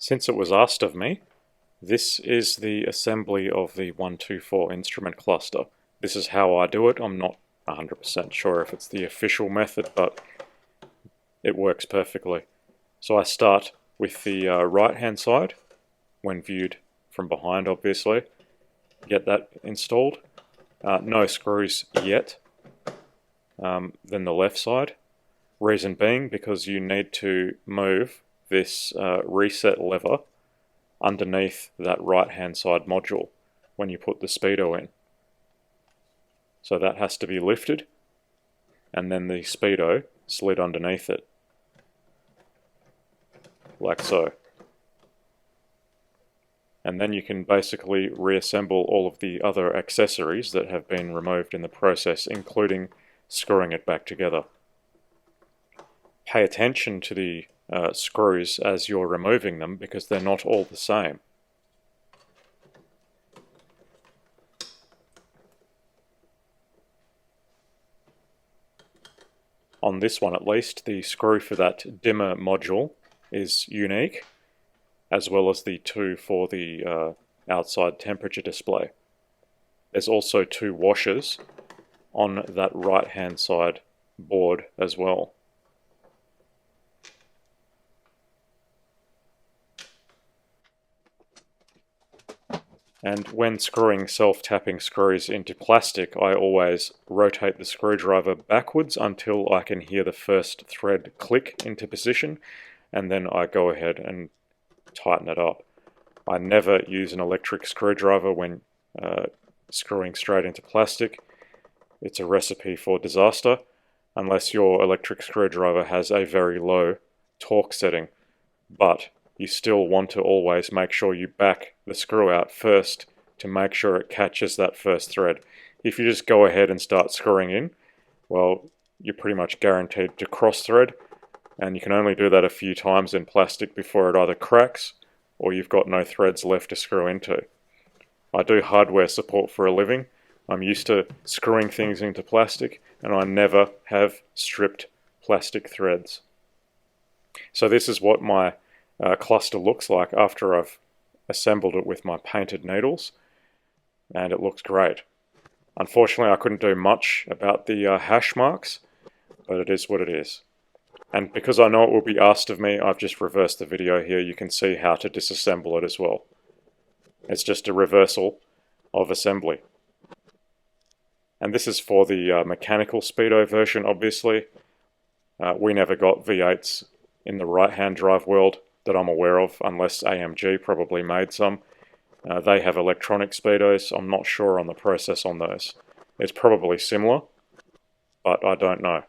Since it was asked of me, this is the assembly of the 124 instrument cluster. This is how I do it. I'm not 100% sure if it's the official method, but it works perfectly. So I start with the right hand side, when viewed from behind obviously. Get that installed. No screws yet. Then the left side. Reason being because you need to move this reset lever underneath that right hand side module when you put the speedo in. So that has to be lifted and then the speedo slid underneath it, like so. And then you can basically reassemble all of the other accessories that have been removed in the process, including screwing it back together. Pay attention to the screws as you're removing them because they're not all the same. On this one at least, the screw for that dimmer module is unique, as well as the two for the outside temperature display. There's also two washers on that right hand side board as well. And when screwing self-tapping screws into plastic, I always rotate the screwdriver backwards until I can hear the first thread click into position, and then I go ahead and tighten it up. I never use an electric screwdriver when screwing straight into plastic. It's a recipe for disaster, unless your electric screwdriver has a very low torque setting. But you still want to always make sure you back the screw out first to make sure it catches that first thread. If you just go ahead and start screwing in, well, you're pretty much guaranteed to cross thread, and you can only do that a few times in plastic before it either cracks or you've got no threads left to screw into. I do hardware support for a living. I'm used to screwing things into plastic, and I never have stripped plastic threads. So this is what my cluster looks like after I've assembled it with my painted needles, and it looks great. Unfortunately, I couldn't do much about the hash marks, but it is what it is. And because I know it will be asked of me, I've just reversed the video here. You can see how to disassemble it as well. It's just a reversal of assembly. And this is for the mechanical speedo version, obviously. We never got V8s in the right-hand drive world that I'm aware of, unless AMG probably made some. They have electronic speedos. I'm not sure on the process on those. It's probably similar, but I don't know.